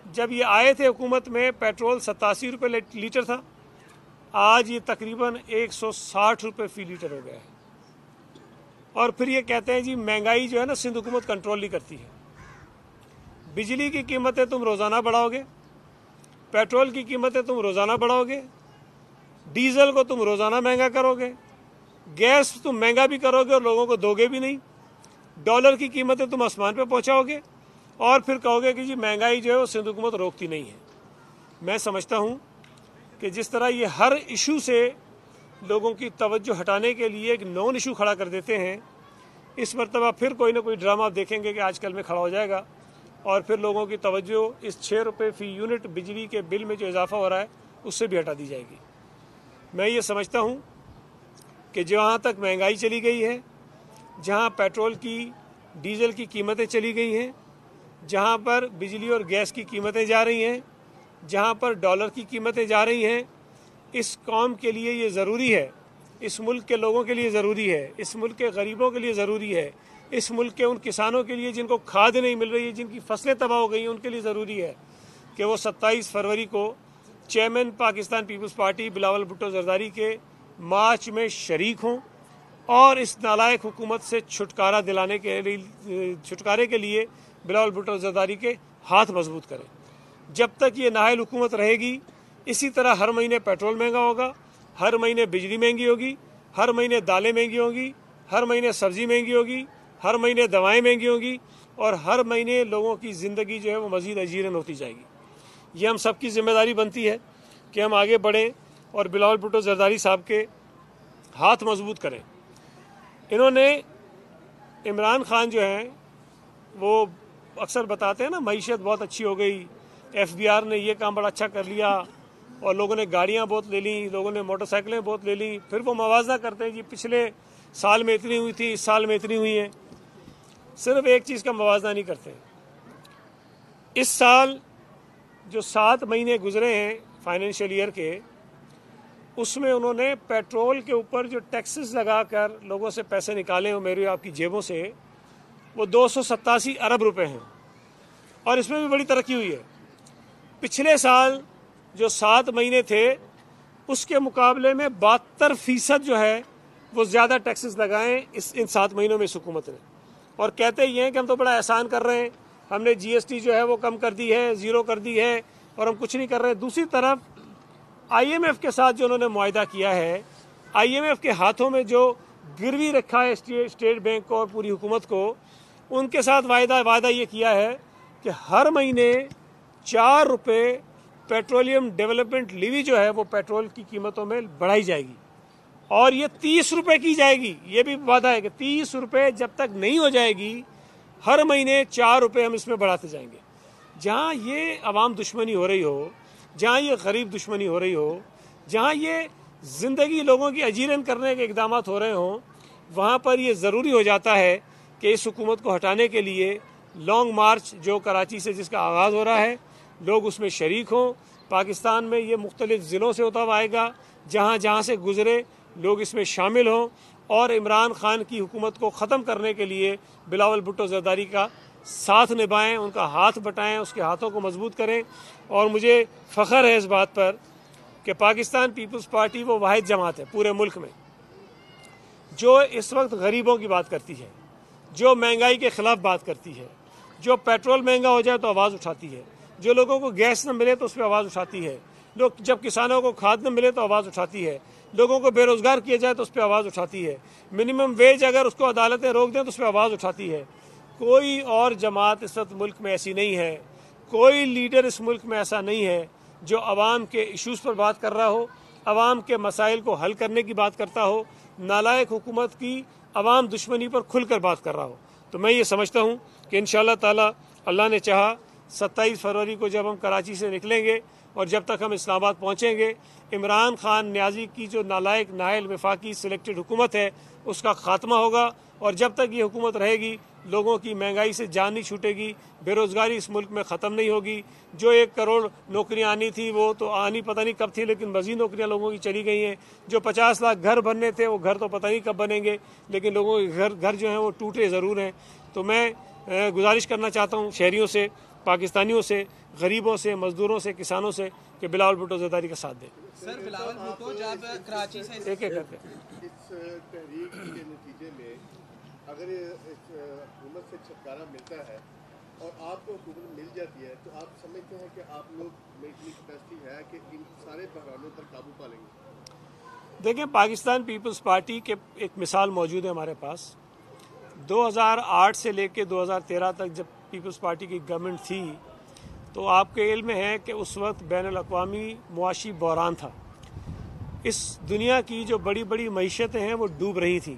जब ये आए थे हुकूमत में पेट्रोल 87 रुपये लीटर था, आज ये तकरीबन 160 रुपये फी लीटर हो गया है। और फिर ये कहते हैं जी महंगाई जो है ना सिंध हुकूमत कंट्रोल नहीं करती है। बिजली की कीमतें तुम रोज़ाना बढ़ाओगे, पेट्रोल की कीमतें तुम रोज़ाना बढ़ाओगे, डीजल को तुम रोज़ाना महंगा करोगे, गैस तुम महंगा भी करोगे और लोगों को दोगे भी नहीं, डॉलर की कीमतें तुम आसमान पे पहुंचाओगे और फिर कहोगे कि जी महंगाई जो है वो सिंध हुकूमत रोकती नहीं है। मैं समझता हूं कि जिस तरह ये हर इशू से लोगों की तवज्जो हटाने के लिए एक नॉन इशू खड़ा कर देते हैं, इस मरतबा फिर कोई ना कोई ड्रामा आप देखेंगे कि आजकल में खड़ा हो जाएगा और फिर लोगों की तवज्जो इस 6 रुपये फ़ी यूनिट बिजली के बिल में जो इजाफा हो रहा है उससे भी हटा दी जाएगी। मैं ये समझता हूँ कि जहाँ तक महंगाई चली गई है, जहाँ पेट्रोल की डीजल की कीमतें चली गई हैं, जहाँ पर बिजली और गैस की कीमतें जा रही हैं, जहाँ पर डॉलर की कीमतें जा रही हैं, इस कौम के लिए ये ज़रूरी है, इस मुल्क के लोगों के लिए ज़रूरी है, इस मुल्क के गरीबों के लिए ज़रूरी है, इस मुल्क के उन किसानों के लिए जिनको खाद नहीं मिल रही है, जिनकी फसलें तबाह हो गई हैं, उनके लिए ज़रूरी है कि वो 27 फरवरी को चेयरमैन पाकिस्तान पीपल्स पार्टी बिलावल भुट्टो जरदारी के मार्च में शरीक हों और इस नालायक हुकूमत से छुटकारा दिलाने के लिए बिलावल भुट्टो जरदारी के हाथ मजबूत करें। जब तक ये नाअहल हुकूमत रहेगी इसी तरह हर महीने पेट्रोल महंगा होगा, हर महीने बिजली महंगी होगी, हर महीने दालें महंगी होंगी, हर महीने सब्ज़ी महंगी होगी, हर महीने दवाएं महंगी होंगी और हर महीने लोगों की ज़िंदगी जो है वो मज़ीद अजीरन होती जाएगी। ये हम सब की जिम्मेदारी बनती है कि हम आगे बढ़ें और बिलावल भुट्टो जरदारी साहब के हाथ मजबूत करें। इन्होंने इमरान खान जो हैं वो अक्सर बताते हैं ना मईशत बहुत अच्छी हो गई, FBR ने ये काम बड़ा अच्छा कर लिया और लोगों ने गाड़ियाँ बहुत ले ली, लोगों ने मोटरसाइकिलें बहुत ले ली। फिर वो मवाजना करते हैं जी पिछले साल में इतनी हुई थी, इस साल में इतनी हुई है। सिर्फ एक चीज़ का मवाजना नहीं करते। इस साल जो 7 महीने गुजरे हैं फाइनेंशियल ईयर के, उसमें उन्होंने पेट्रोल के ऊपर जो टैक्सेस लगाकर लोगों से पैसे निकाले हो मेरी आपकी जेबों से, वो 287 अरब रुपए हैं और इसमें भी बड़ी तरक्की हुई है। पिछले साल जो 7 महीने थे उसके मुकाबले में 72% जो है वो ज़्यादा टैक्सेस लगाएं इन 7 महीनों में इस हुकूमत ने। और कहते ये हैं कि हम तो बड़ा एहसान कर रहे हैं, हमने GST जो है वो कम कर दी है, ज़ीरो कर दी है और हम कुछ नहीं कर रहे। दूसरी तरफ IMF के साथ जो उन्होंने मुआहदा किया है, IMF के हाथों में जो गिरवी रखा है स्टेट बैंक को और पूरी हुकूमत को, उनके साथ वायदा ये किया है कि हर महीने 4 रुपये पेट्रोलियम डेवलपमेंट लीवी जो है वो पेट्रोल की कीमतों में बढ़ाई जाएगी और ये 30 रुपये की जाएगी। ये भी वादा है कि 30 रुपये जब तक नहीं हो जाएगी हर महीने 4 रुपये हम इसमें बढ़ाते जाएंगे। जहाँ ये अवाम दुश्मनी हो रही हो, जहाँ ये गरीब दुश्मनी हो रही हो, जहाँ ये ज़िंदगी लोगों की अजीरन करने के इक़दाम हो रहे हों, वहाँ पर ये ज़रूरी हो जाता है कि इस हुकूमत को हटाने के लिए लॉन्ग मार्च जो कराची से जिसका आगाज़ हो रहा है, लोग उसमें शरीक हों। पाकिस्तान में ये मुख्तलिफ़ ज़िलों से होता हुआ आएगा, जहाँ जहाँ से गुज़रे लोग इसमें शामिल हों और इमरान खान की हुकूमत को ख़त्म करने के लिए बिलावल भुट्टो जरदारी का साथ निभाएं, उनका हाथ बटाएं, उसके हाथों को मजबूत करें। और मुझे फ़ख्र है इस बात पर कि पाकिस्तान पीपल्स पार्टी वो वाहिद जमात है पूरे मुल्क में जो इस वक्त गरीबों की बात करती है, जो महंगाई के ख़िलाफ़ बात करती है, जो पेट्रोल महंगा हो जाए तो आवाज़ उठाती है, जो लोगों को गैस न मिले तो उस पर आवाज़ उठाती है, लोग जब किसानों को खाद न मिले तो आवाज़ उठाती है, लोगों को बेरोज़गार किया जाए तो उस पर आवाज़ उठाती है, मिनिमम वेज अगर उसको अदालतें रोक दें तो उस पर आवाज़ उठाती है। कोई और जमात इस वक्त मुल्क में ऐसी नहीं है, कोई लीडर इस मुल्क में ऐसा नहीं है जो आवाम के इशूज़ पर बात कर रहा हो, आवाम के मसाइल को हल करने की बात करता हो, नालायक हुकूमत की आवाम दुश्मनी पर खुलकर बात कर रहा हो। तो मैं ये समझता हूँ कि इंशाअल्लाह ताला अल्लाह ने चाहा 27 फरवरी को जब हम कराची से निकलेंगे और जब तक हम इस्लामाबाद पहुँचेंगे, इमरान खान न्याजी की जो नालायक नाहल वफाकी सिलेक्टेड हुकूमत है उसका ख़ात्मा होगा। और जब तक ये हुकूमत रहेगी लोगों की महंगाई से जान नहीं छूटेगी, बेरोज़गारी इस मुल्क में ख़त्म नहीं होगी। जो 1 करोड़ नौकरियाँ आनी थी वो तो आनी पता नहीं कब थी, लेकिन मज़ीद नौकरियाँ लोगों की चली गई हैं। जो 50 लाख घर बनने थे वो घर तो पता नहीं कब बनेंगे, लेकिन लोगों के घर जो हैं वो टूटे ज़रूर हैं। तो मैं गुजारिश करना चाहता हूँ शहरियों से पाकिस्तानियों से, गरीबों से, मजदूरों से, किसानों से कि बिलावल भुट्टो ज़रदारी का साथ दें। सर, बिलावल भुट्टो जब कराची से एक एक करके इस तहरीक के नतीजे में अगर इस हुकूमत से छुटकारा मिलता है और आपको हुकूमत मिल जाती है तो आप समझते हैं कि आप लोग में इतनी कैपेसिटी है कि इन सारे बहरानों पर काबू पा लेंगे? देखें, पाकिस्तान पीपल्स पार्टी के एक मिसाल मौजूद है हमारे पास। 2008 से लेकर 2013 तक जब पीपल्स पार्टी की गवर्नमेंट थी तो आपके इल्म में है कि उस वक्त बैनुल-अक़वामी मुआशी बहरान था। इस दुनिया की जो बड़ी बड़ी मईशतें हैं वो डूब रही थी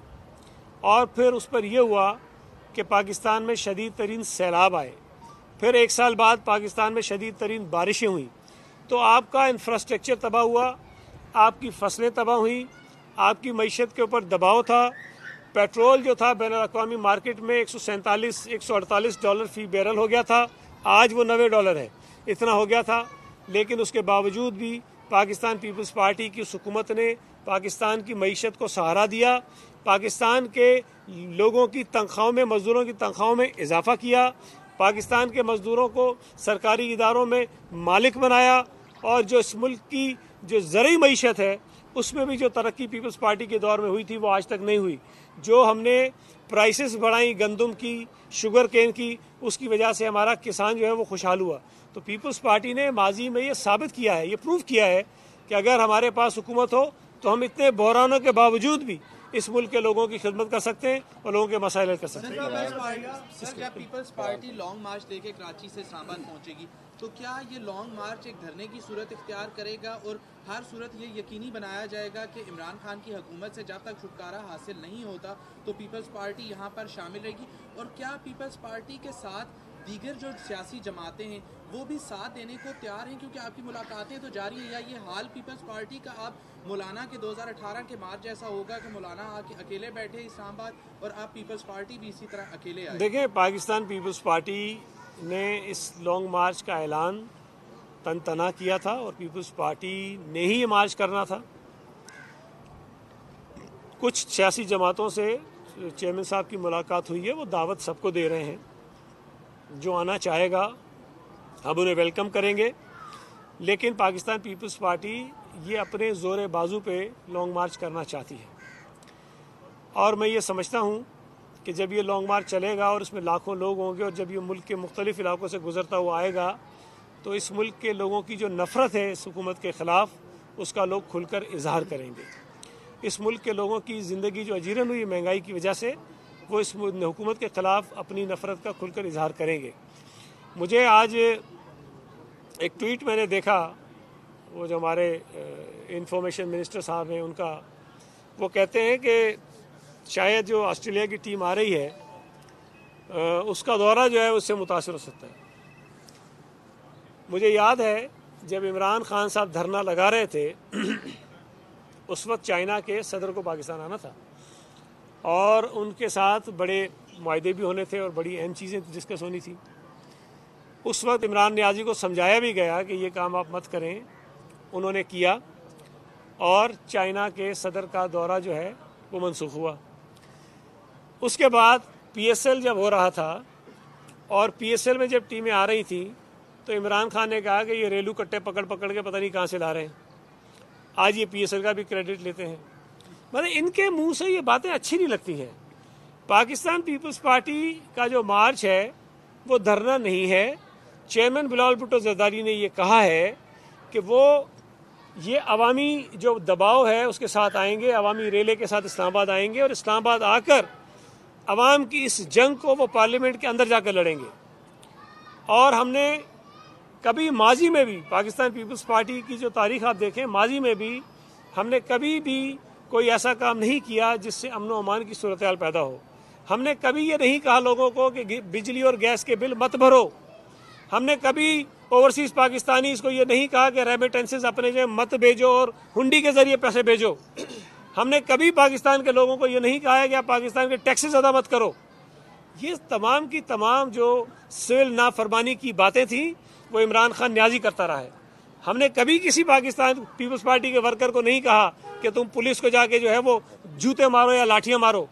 और फिर उस पर यह हुआ कि पाकिस्तान में शदीद तरीन सैलाब आए, फिर एक साल बाद पाकिस्तान में शदीद तरीन बारिशें हुई, तो आपका इंफ्रास्ट्रक्चर तबाह हुआ, आपकी फसलें तबाह हुई, आपकी मईशत के ऊपर दबाव था। पेट्रोल जो था बैनुल-अक़वामी मार्केट में $148 फी बैरल हो गया था, आज वो $90 है, इतना हो गया था। लेकिन उसके बावजूद भी पाकिस्तान पीपल्स पार्टी की हुकूमत ने पाकिस्तान की मईशत को सहारा दिया, पाकिस्तान के लोगों की तनख्वाहों में, मजदूरों की तनख्वाहों में इजाफा किया, पाकिस्तान के मजदूरों को सरकारी इदारों में मालिक बनाया और जो इस मुल्क की जो ज़रूरी मईशत है उसमें भी जो तरक्की पीपल्स पार्टी के दौर में हुई थी वो आज तक नहीं हुई। जो हमने प्राइसेस बढ़ाई गंदम की, शुगर केन की, उसकी वजह से हमारा किसान जो है वो खुशहाल हुआ। तो पीपल्स पार्टी ने माजी में ये साबित किया है, ये प्रूव किया है कि अगर हमारे पास हुकूमत हो तो हम इतने बहरानों के बावजूद भी इस मुल्क के लोगों की खिदमत कर सकते हैं और लोगों के मसाइल कर सकते हैं। सर, जब पीपल्स पार्टी लॉन्ग मार्च लेके कराची से इस्लामाबाद पहुंचेगी तो क्या ये लॉन्ग मार्च एक धरने की सूरत इख्तियार करेगा और हर सूरत ये यकीनी बनाया जाएगा कि इमरान खान की हुकूमत से जब तक छुटकारा हासिल नहीं होता तो पीपल्स पार्टी यहाँ पर शामिल रहेगी? और क्या पीपल्स पार्टी के साथ दीगर जो सियासी जमातें हैं वो भी साथ देने को तैयार हैं? क्योंकि आपकी मुलाकातें तो जारी हैं, या ये हाल पीपल्स पार्टी का आप मौलाना के 2018 के मार्च जैसा होगा कि मौलाना आके अकेले बैठे इस्लामाबाद और आप पीपल्स पार्टी भी इसी तरह अकेले आए? देखें, पाकिस्तान पीपल्स पार्टी ने इस लॉन्ग मार्च का ऐलान तनतना किया था और पीपल्स पार्टी ने ही ये मार्च करना था। कुछ सियासी जमातों से चेयरमैन साहब की मुलाकात हुई है, वो दावत सबको दे रहे हैं, जो आना चाहेगा हम उन्हें वेलकम करेंगे। लेकिन पाकिस्तान पीपल्स पार्टी ये अपने ज़ोर बाजू पे लॉन्ग मार्च करना चाहती है और मैं ये समझता हूँ कि जब ये लॉन्ग मार्च चलेगा और इसमें लाखों लोग होंगे और जब ये मुल्क के मुख्तलिफ इलाकों से गुजरता हुआ आएगा तो इस मुल्क के लोगों की जो नफ़रत है इस हुकूमत के ख़िलाफ़ उसका लोग खुलकर इजहार करेंगे। इस मुल्क के लोगों की ज़िंदगी जो अजीरन हुई महंगाई की वजह से वो इस हुकूमत के ख़िलाफ़ अपनी नफ़रत का खुलकर इजहार करेंगे। मुझे आज एक ट्वीट मैंने देखा, वो जो हमारे इंफॉर्मेशन मिनिस्टर साहब हैं उनका, वो कहते हैं कि शायद जो ऑस्ट्रेलिया की टीम आ रही है उसका दौरा जो है उससे मुतासर हो सकता है। मुझे याद है जब इमरान खान साहब धरना लगा रहे थे उस वक्त चाइना के सदर को पाकिस्तान आना था और उनके साथ बड़े मुआहदे भी होने थे और बड़ी अहम चीज़ें डिस्कस होनी थी। उस वक्त इमरान नियाज़ी को समझाया भी गया कि ये काम आप मत करें, उन्होंने किया और चाइना के सदर का दौरा जो है वो मनसूख हुआ। उसके बाद PSL जब हो रहा था और PSL में जब टीमें आ रही थी तो इमरान खान ने कहा कि ये रेलू कट्टे पकड़ पकड़ के पता नहीं कहाँ से ला रहे हैं। आज ये PSL का भी क्रेडिट लेते हैं। मतलब इनके मुंह से ये बातें अच्छी नहीं लगती हैं। पाकिस्तान पीपल्स पार्टी का जो मार्च है वो धरना नहीं है। चेयरमैन बिलावल भुट्टो ज़रदारी ने ये कहा है कि वो ये अवामी जो दबाव है उसके साथ आएंगे, अवामी रेले के साथ इस्लामाबाद आएंगे और इस्लामाबाद आकर अवाम की इस जंग को वो पार्लियामेंट के अंदर जाकर लड़ेंगे। और हमने कभी माजी में भी पाकिस्तान पीपल्स पार्टी की जो तारीख आप देखें, माजी में भी हमने कभी भी कोई ऐसा काम नहीं किया जिससे अमन व अमान की सूरत हाल पैदा हो। हमने कभी ये नहीं कहा लोगों को कि बिजली और गैस के बिल मत भरो। हमने कभी ओवरसीज़ पाकिस्तानी इसको ये नहीं कहा कि रेमिटेंसेस अपने जो मत भेजो और हुंडी के ज़रिए पैसे भेजो। हमने कभी पाकिस्तान के लोगों को ये नहीं कहा है कि आप पाकिस्तान के टैक्सेस अदा मत करो। ये तमाम की तमाम जो सिविल नाफरमानी की बातें थी वो इमरान खान न्याजी करता रहा है। हमने कभी किसी पाकिस्तान पीपल्स पार्टी के वर्कर को नहीं कहा कि तुम पुलिस को जाके जो है वो जूते मारो या लाठियाँ मारो।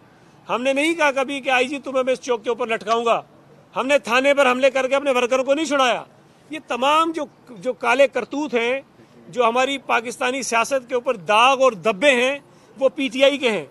हमने नहीं कहा कभी कि IG तुम्हें मैं इस चौक के ऊपर लटकाऊंगा। हमने थाने पर हमले करके अपने वर्करों को नहीं छुड़ाया। ये तमाम जो काले करतूत हैं, जो हमारी पाकिस्तानी सियासत के ऊपर दाग और धब्बे हैं, वो पीटीआई के हैं।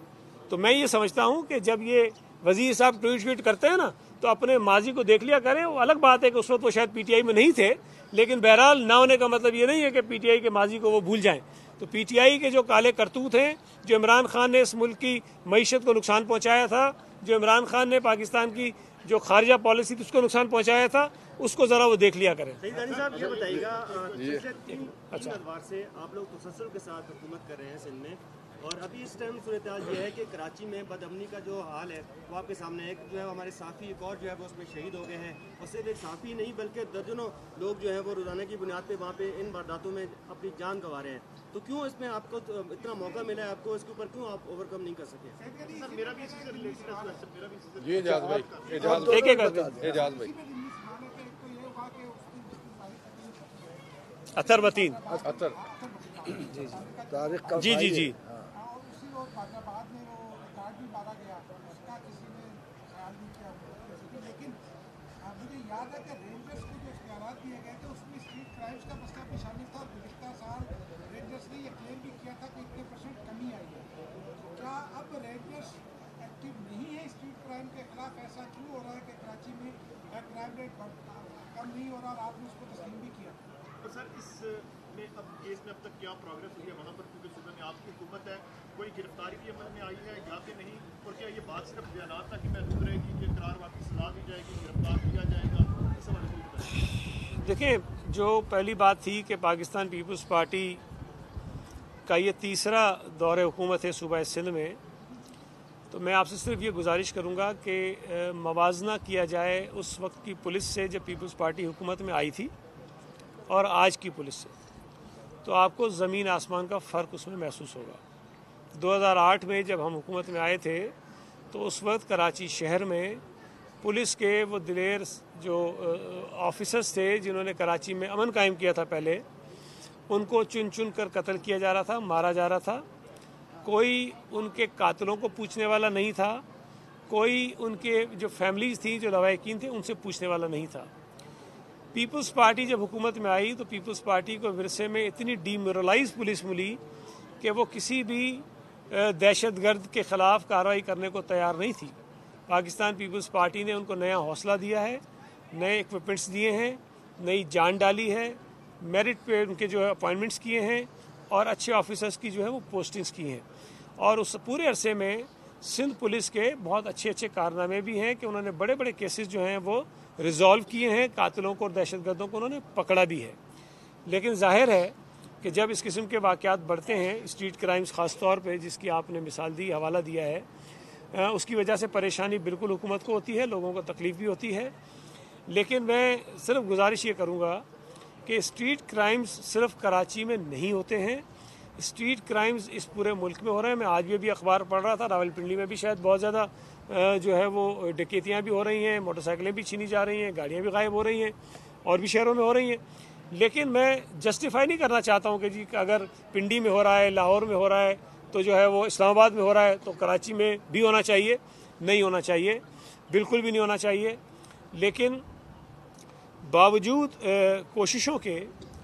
तो मैं ये समझता हूँ कि जब ये वजीर साहब ट्वीट करते हैं ना, तो अपने माजी को देख लिया करें। वो अलग बात है कि उस वक्त वो शायद पीटीआई में नहीं थे, लेकिन बहरहाल ना होने का मतलब ये नहीं है कि पीटीआई के माजी को वो भूल जाएं। तो पीटीआई के जो काले करतूत हैं, जो इमरान खान ने इस मुल्क की मईशत को नुकसान पहुंचाया था, जो इमरान खान ने पाकिस्तान की जो खारजा पॉलिसी थी उसको नुकसान पहुंचाया था, उसको जरा वो देख लिया करें। साहब ये बताइएगा, तीन अदवार से आप लोग तसल्सल के साथ हुकूमत कर रहे हैं सिंध में, और अभी इस टाइम सूरत हाल ये है कि कराची में बदअमनी का जो हाल है वो आपके सामने है। जो है हमारे साफ़ी एक और जो है वो उसमें शहीद हो गए हैं, और सिर्फ एक साफ़ी नहीं बल्कि दर्जनों लोग जो है वो रोज़ाना की बुनियाद पे वहाँ पे इन वारदातों में अपनी जान गंवा रहे हैं। तो क्यों इसमें आपको इतना मौका मिला है, आपको इसके ऊपर क्यों आप ओवरकम नहीं कर सके? अतर वतीन जी जी जी मुझे याद है कि रेंजर्स को जो इख्तियारात दिए गए थे उसमें स्ट्रीट क्राइम्स का मसला भी शामिल था, और गुज़िश्ता साल रेंजर्स ने यह क्लेम भी किया था कि इतने % कमी आई है। तो क्या अब रेंजर्स एक्टिव नहीं है स्ट्रीट क्राइम के खिलाफ? ऐसा क्यों हो रहा है कि कराची में क्राइम रेट कम नहीं हो रहा, और आपने उसको तस्लीम भी किया? तो सर इसमें अब केस में अब तक क्या प्रोग्रेस हुई है वहाँ पर, क्योंकि सूबे में आपकी हुकूमत है, कोई गिरफ्तारी भी अमल में आई है या कि नहीं, और क्या ये बात सिर्फ बयानात तक ही महदूद रहेगी कि करार वाकई सजा दी जाएगी, गिरफ्तार किया जाएगा? इस हवाले से बताइए। देखिए, जो पहली बात थी कि पाकिस्तान पीपल्स पार्टी का ये तीसरा दौर हुकूमत है सूबा सिंध में, तो मैं आपसे सिर्फ ये गुजारिश करूँगा कि मवाजना किया जाए उस वक्त की पुलिस से जब पीपल्स पार्टी हुकूमत में आई थी और आज की पुलिस से, तो आपको ज़मीन आसमान का फ़र्क उसमें महसूस होगा। 2008 में जब हम हुकूमत में आए थे तो उस वक्त कराची शहर में पुलिस के वो दिलेर जो ऑफिसर्स थे जिन्होंने कराची में अमन कायम किया था पहले, उनको चुन चुन कर कत्ल किया जा रहा था, मारा जा रहा था। कोई उनके कातिलों को पूछने वाला नहीं था, कोई उनके जो फैमिलीज़ थी, जो लवाहिकीन थे, उनसे पूछने वाला नहीं था। पीपल्स पार्टी जब हुकूमत में आई तो पीपल्स पार्टी को विरसे में इतनी डीमोरलाइज पुलिस मिली कि वो किसी भी दहशतगर्द के ख़िलाफ़ कार्रवाई करने को तैयार नहीं थी। पाकिस्तान पीपल्स पार्टी ने उनको नया हौसला दिया है, नए इक्विपमेंट्स दिए हैं, नई जान डाली है, मेरिट पे उनके जो है अपॉइंटमेंट्स किए हैं, और अच्छे ऑफिसर्स की जो है वो पोस्टिंग्स की हैं। और उस पूरे अरसे में सिंध पुलिस के बहुत अच्छे अच्छे कारनामे भी हैं कि उन्होंने बड़े बड़े केसेस जो हैं वो रिजॉल्व किए हैं, कातिलों को और दहशतगर्दों को उन्होंने पकड़ा भी है। लेकिन जाहिर है कि जब इस किस्म के वाक़यात बढ़ते हैं, स्ट्रीट क्राइम्स ख़ास तौर पे जिसकी आपने मिसाल दी, हवाला दिया है, उसकी वजह से परेशानी बिल्कुल हुकूमत को होती है, लोगों को तकलीफ़ भी होती है। लेकिन मैं सिर्फ गुजारिश ये करूँगा कि स्ट्रीट क्राइम्स सिर्फ कराची में नहीं होते हैं, स्ट्रीट क्राइम्स इस पूरे मुल्क में हो रहे हैं। मैं आज भी अखबार पढ़ रहा था, रावलपिंडी में भी शायद बहुत ज़्यादा जो है वो डकैतियाँ भी हो रही हैं, मोटरसाइकिलें भी छीनी जा रही हैं, गाड़ियाँ भी गायब हो रही हैं, और भी शहरों में हो रही हैं। लेकिन मैं जस्टिफाई नहीं करना चाहता हूँ कि जी अगर पिंडी में हो रहा है, लाहौर में हो रहा है, तो जो है वो इस्लामाबाद में हो रहा है तो कराची में भी होना चाहिए। नहीं होना चाहिए, बिल्कुल भी नहीं होना चाहिए। लेकिन बावजूद कोशिशों के,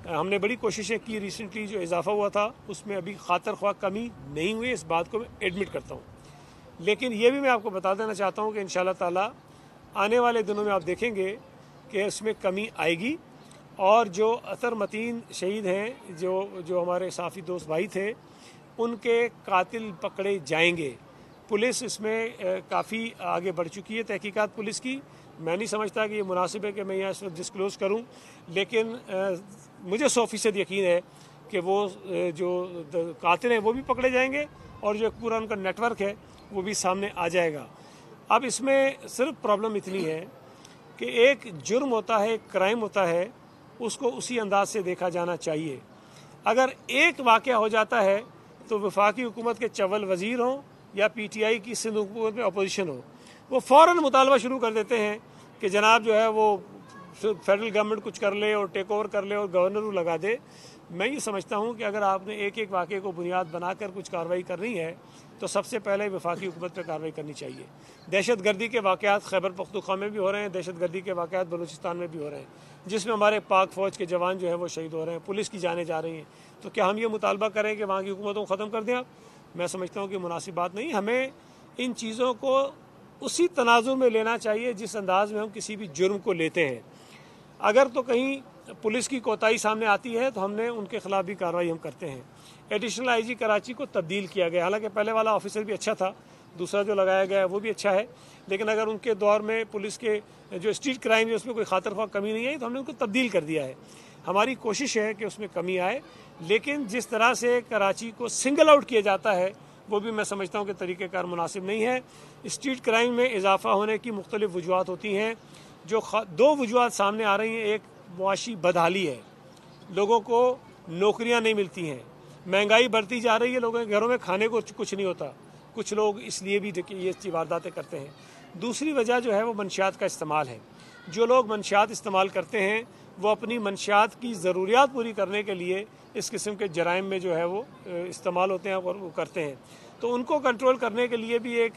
हमने बड़ी कोशिशें की, रिसेंटली जो इजाफा हुआ था उसमें अभी खातर ख्वाह कमी नहीं हुई, इस बात को मैं एडमिट करता हूँ। लेकिन ये भी मैं आपको बता देना चाहता हूँ कि इंशाल्लाह ताला आने वाले दिनों में आप देखेंगे कि उसमें कमी आएगी, और जो अतर मतीन शहीद हैं, जो हमारे साफ़ी दोस्त भाई थे, उनके कातिल पकड़े जाएंगे। पुलिस इसमें काफ़ी आगे बढ़ चुकी है, तहकीकात पुलिस की। मैं नहीं समझता कि ये मुनासिब है कि मैं यहाँ इस वक्त डिस्क्लोज़ करूँ, लेकिन मुझे 100% यकीन है कि वो जो कातिल हैं वो भी पकड़े जाएंगे, और जो पूरा उनका नेटवर्क है वो भी सामने आ जाएगा। अब इसमें सिर्फ प्रॉब्लम इतनी है कि एक जुर्म होता है, एक क्राइम होता है, उसको उसी अंदाज से देखा जाना चाहिए। अगर एक वाक़या हो जाता है तो वफाकी हुकूमत के चवल वज़ीर हों या पीटीआई की सिंध हुकूमत में अपोजिशन हो, वो फ़ौरन मुतालबा शुरू कर देते हैं कि जनाब जो है वो फेडरल गवर्नमेंट कुछ कर ले और टेक ओवर कर ले और गवर्नर लगा दे। मैं ये समझता हूँ कि अगर आपने एक एक वाक़े को बुनियाद बनाकर कुछ कार्रवाई करनी है तो सबसे पहले वफाकी हुकूमत पर कार्रवाई करनी चाहिए। दहशतगर्दी के वाक़यात खैबर पख्तूनख्वा में भी हो रहे हैं, दहशतगर्दी के वाक़यात बलूचिस्तान में भी हो रहे हैं, जिसमें हमारे पाक फ़ौज के जवान जो है वो शहीद हो रहे हैं, पुलिस की जानें जा रही हैं। तो क्या हम ये मुतालबा करें कि वहाँ की हुकूमतों को ख़त्म कर दें आप? मैं समझता हूँ कि मुनासिब बात नहीं। हमें इन चीज़ों को उसी तनाजुर में लेना चाहिए जिस अंदाज में हम किसी भी जुर्म को लेते हैं। अगर तो कहीं पुलिस की कोताही सामने आती है तो हमने उनके खिलाफ भी कार्रवाई हम करते हैं। एडिशनल आईजी कराची को तब्दील किया गया, हालांकि पहले वाला ऑफिसर भी अच्छा था, दूसरा जो लगाया गया है वो भी अच्छा है, लेकिन अगर उनके दौर में पुलिस के जो स्ट्रीट क्राइम है उसमें कोई खातर ख्वाह कमी नहीं आई तो हमने उनको तब्दील कर दिया है। हमारी कोशिश है कि उसमें कमी आए, लेकिन जिस तरह से कराची को सिंगल आउट किया जाता है वो भी मैं समझता हूँ कि तरीक़ेकार मुनासिब नहीं है। स्ट्रीट क्राइम में इजाफा होने की मुख्तलिफ वजूहत होती हैं। जो दो वजूहत सामने आ रही हैं, एक मुआशी बदहाली है, लोगों को नौकरियां नहीं मिलती हैं, महंगाई बढ़ती जा रही है, लोगों के घरों में खाने को कुछ नहीं होता, कुछ लोग इसलिए भी ये वारदातें करते हैं। दूसरी वजह जो है वो मंशियात का इस्तेमाल है। जो लोग मंशियात इस्तेमाल करते हैं वो अपनी मंशियात की ज़रूरियात पूरी करने के लिए इस किस्म के जराइम में जो है वो इस्तेमाल होते हैं और वो करते हैं। तो उनको कंट्रोल करने के लिए भी एक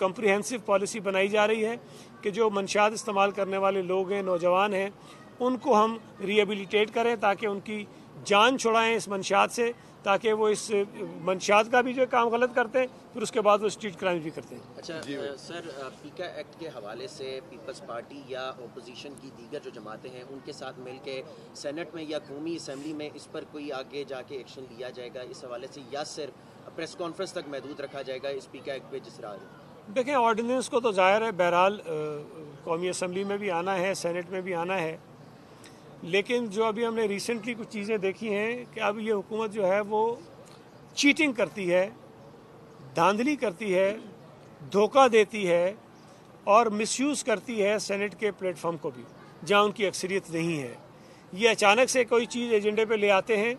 कम्प्रिहेंसिव पॉलिसी बनाई जा रही है कि जो मंशियात इस्तेमाल करने वाले लोग हैं, नौजवान हैं, उनको हम रिहेबिलिटेट करें ताकि उनकी जान छुड़ाएं इस मंशियात से, ताकि वो इस मंशियात का भी जो काम गलत करते हैं फिर उसके बाद वो स्ट्रीट क्राइम भी करते हैं। अच्छा सर, पीका एक्ट के हवाले से पीपल्स पार्टी या ओपोजिशन की दीगर जो जमातें हैं उनके साथ मिलकर सेनेट में या कौमी असम्बली में इस पर कोई आगे जाके एक्शन लिया जाएगा इस हवाले से, या सिर्फ प्रेस कॉन्फ्रेंस तक महदूद रखा जाएगा इस पीका एक्ट पे जिस राज? देखें, ऑर्डिनेंस को तो ज़ाहिर है बहरहाल कौमी असम्बली में भी आना है, सेनेट में भी आना है, लेकिन जो अभी हमने रिसेंटली कुछ चीज़ें देखी हैं कि अब ये हुकूमत जो है वो चीटिंग करती है, धांधली करती है, धोखा देती है और मिसयूज़ करती है सेनेट के प्लेटफॉर्म को भी, जहाँ उनकी अक्सरियत नहीं है। ये अचानक से कोई चीज़ एजेंडे पे ले आते हैं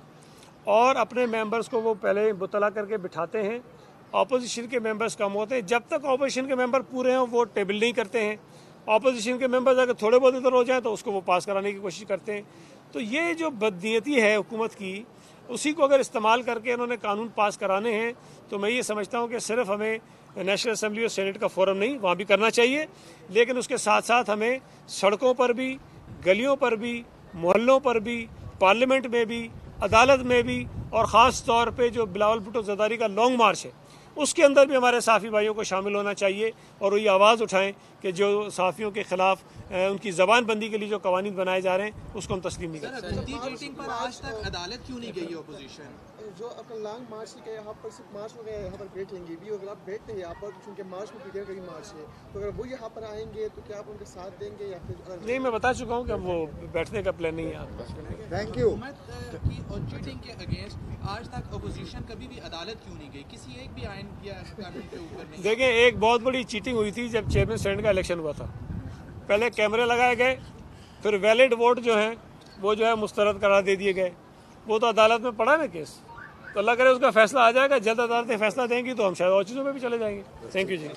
और अपने मेंबर्स को वो पहले मुतला करके बिठाते हैं। ऑपोजिशन के मेंबर्स कम होते हैं, जब तक ऑपोजिशन के मेंबर पूरे हों वो टेबल नहीं करते हैं। ऑपोजिशन के मेंबर्स अगर थोड़े बहुत इधर हो जाए तो उसको वो पास कराने की कोशिश करते हैं। तो ये जो बदनीयती है हुकूमत की, उसी को अगर इस्तेमाल करके उन्होंने कानून पास कराने हैं तो मैं ये समझता हूँ कि सिर्फ हमें नेशनल असम्बली और सेनेट का फोरम नहीं, वहाँ भी करना चाहिए, लेकिन उसके साथ साथ हमें सड़कों पर भी, गलियों पर भी, मोहल्लों पर भी, पार्लियामेंट में भी, अदालत में भी, और ख़ास तौर पे जो बिलावल भुट्टो ज़रदारी का लॉन्ग मार्च है उसके अंदर भी हमारे साफ़ी भाइयों को शामिल होना चाहिए और ये आवाज़ उठाएं कि जो साफ़ियों के ख़िलाफ़ उनकी ज़बान बंदी के लिए जो कवानीन बनाए जा रहे हैं उसको हम तस्लीम नहीं करते। सर, पर आज तक अदालत क्यों नहीं गई ऑपोजिशन? जो अपना लॉन्ग मार्च के यहाँ पर सिर्फ मार्च में यहाँ पर बैठ लेंगे भी, अगर आप बैठते हैं यहाँ पर चूँकि मार्च में पीकर कहीं मार्च है, तो अगर वो यहाँ पर आएंगे तो क्या आप उनके साथ देंगे या फिर नहीं? मैं बता चुका हूँ कि वो बैठने का प्लान नहीं है। Thank you. हुकूमत की चीटिंग के अगेंस्ट आज तक अपोजिशन कभी भी अदालत क्यों नहीं गई? किसी एक भी आइन या कानून के ऊपर नहीं? देखें, एक बहुत बड़ी चीटिंग हुई थी जब चेयरमैन सेनेट का इलेक्शन हुआ था। पहले कैमरे लगाए गए, फिर वैलिड वोट जो हैं वो जो है मुस्तरद करार दे दिए गए। वो तो अदालत में पड़ा ना केस, तो अल्लाह करे उसका फैसला आ जाएगा, जल्द अदालतें फैसला देंगी तो हम शायद और चीज़ों में भी चले जाएंगे। Thank you ji.